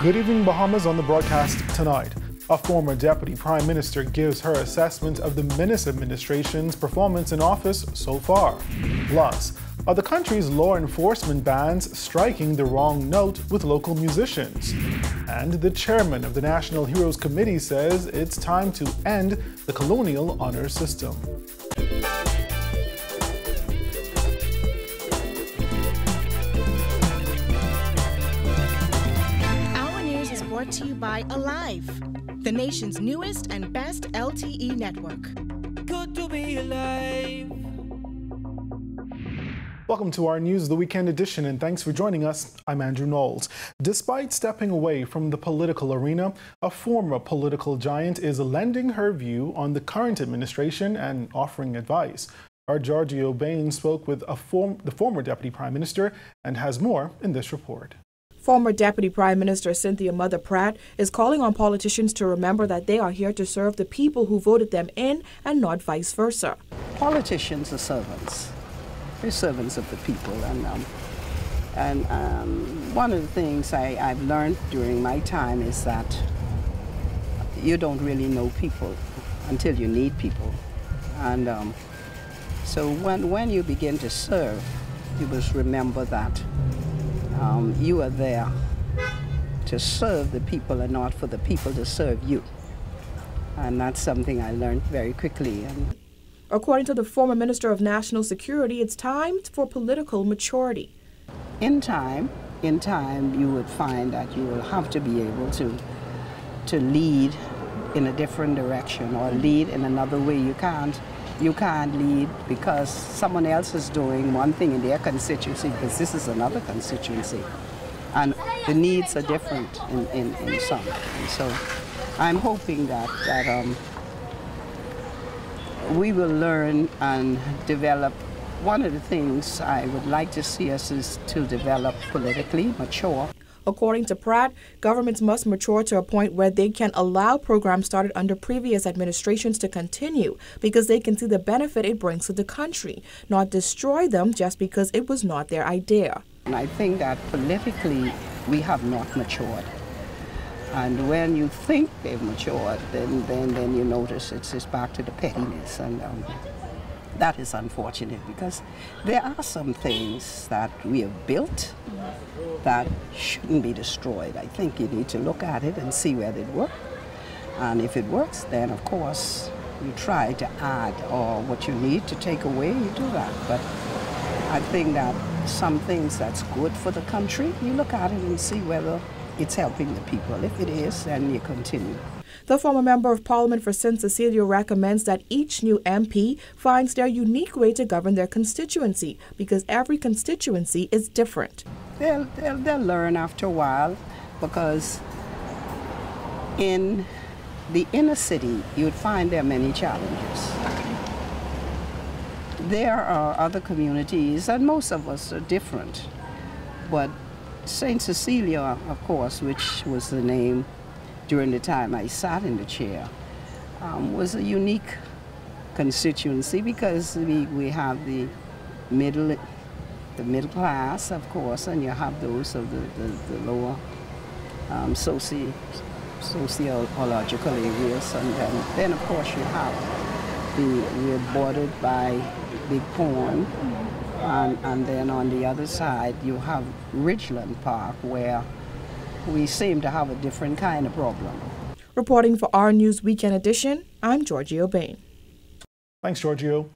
Good evening, Bahamas. On the broadcast tonight, a former deputy prime minister gives her assessment of the Minnis administration's performance in office so far. Plus, are the country's law enforcement bands striking the wrong note with local musicians? And the chairman of the National Heroes Committee says it's time to end the colonial honor system. Brought to you by Alive, the nation's newest and best LTE network. Good to be alive. Welcome to our News of the Weekend edition, and thanks for joining us. I'm Andrew Knowles. Despite stepping away from the political arena, a former political giant is lending her view on the current administration and offering advice. Our Giorgio Bain spoke with the former Deputy Prime Minister and has more in this report. Former Deputy Prime Minister Cynthia Mother Pratt is calling on politicians to remember that they are here to serve the people who voted them in and not vice versa. Politicians are servants. They're servants of the people. And one of the things I've learned during my time is that you don't really know people until you need people. And so when you begin to serve, you must remember that you are there to serve the people and not for the people to serve you. And that's something I learned very quickly. According to the former Minister of National Security, it's time for political maturity. In time, you would find that you will have to be able to lead in a different direction or lead in another way. You can't lead because someone else is doing one thing in their constituency, because this is another constituency. And the needs are different in some. And so I'm hoping that we will learn and develop. One of the things I would like to see us is to develop politically mature. According to Pratt, governments must mature to a point where they can allow programs started under previous administrations to continue because they can see the benefit it brings to the country, not destroy them just because it was not their idea. And I think that politically we have not matured. And when you think they've matured, then you notice it's back to the pettiness. And that is unfortunate because there are some things that we have built that shouldn't be destroyed. I think you need to look at it and see whether it works. And if it works, then of course you try to add, or what you need to take away, you do that. But I think that some things that's good for the country, you look at it and see whether it's helping the people. If it is, then you continue. The former Member of Parliament for St. Cecilia recommends that each new MP finds their unique way to govern their constituency because every constituency is different. They'll learn after a while, because in the inner city you'd find there are many challenges. There are other communities, and most of us are different, but St. Cecilia, of course, which was the name during the time I sat in the chair, was a unique constituency because we have the middle class, of course, and you have those of the lower sociological areas, and then of course you have we're bordered by Big Pond, and then on the other side you have Ridgeland Park, where we seem to have a different kind of problem. Reporting for our News Weekend edition, I'm Giorgio Bain. Thanks, Giorgio.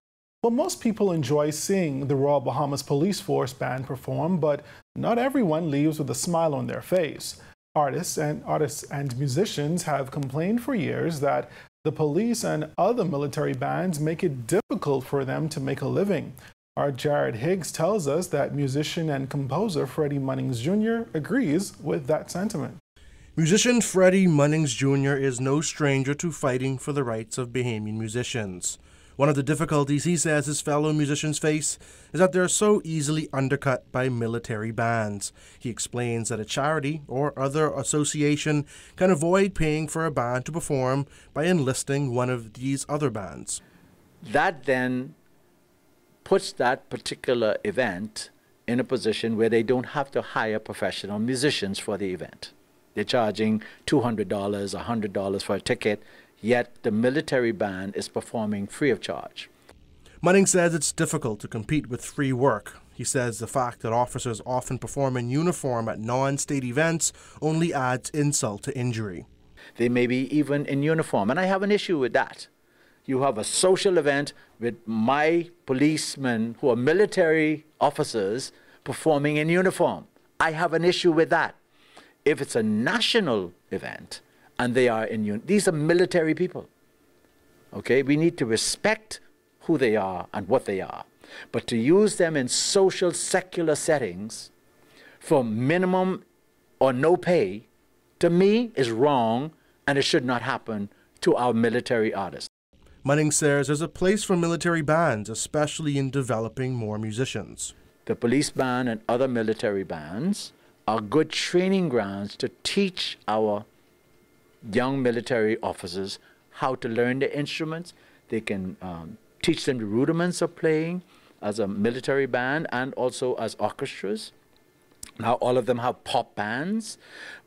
Well, most people enjoy seeing the Royal Bahamas Police Force Band perform, but not everyone leaves with a smile on their face. Artists and musicians have complained for years that the police and other military bands make it difficult for them to make a living. Our Jared Higgs tells us that musician and composer Freddie Munnings Jr. agrees with that sentiment. Musician Freddie Munnings Jr. is no stranger to fighting for the rights of Bahamian musicians. One of the difficulties he says his fellow musicians face is that they're so easily undercut by military bands. He explains that a charity or other association can avoid paying for a band to perform by enlisting one of these other bands. That then puts that particular event in a position where they don't have to hire professional musicians for the event. They're charging $200, $100 for a ticket, yet the military band is performing free of charge. Munning says it's difficult to compete with free work. He says the fact that officers often perform in uniform at non-state events only adds insult to injury. They may be even in uniform, and I have an issue with that. You have a social event with my policemen who are military officers performing in uniform. I have an issue with that. If it's a national event and they are in uniform, these are military people. Okay, we need to respect who they are and what they are. But to use them in social, secular settings for minimum or no pay, to me, is wrong, and it should not happen to our military artists. Munning says there's a place for military bands, especially in developing more musicians. The police band and other military bands are good training grounds to teach our young military officers how to learn the instruments. They can teach them the rudiments of playing as a military band and also as orchestras. Now all of them have pop bands,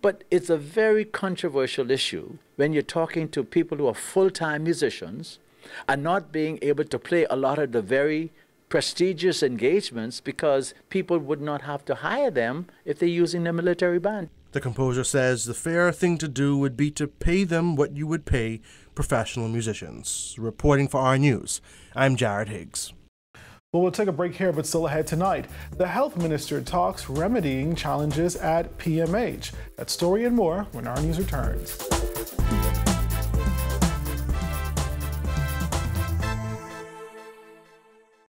but it's a very controversial issue when you're talking to people who are full-time musicians and not being able to play a lot of the very prestigious engagements because people would not have to hire them if they're using the military band. The composer says the fair thing to do would be to pay them what you would pay professional musicians. Reporting for our News, I'm Jared Higgs. Well, we'll take a break here, but still ahead tonight. The health minister talks remedying challenges at PMH. That story and more when our news returns.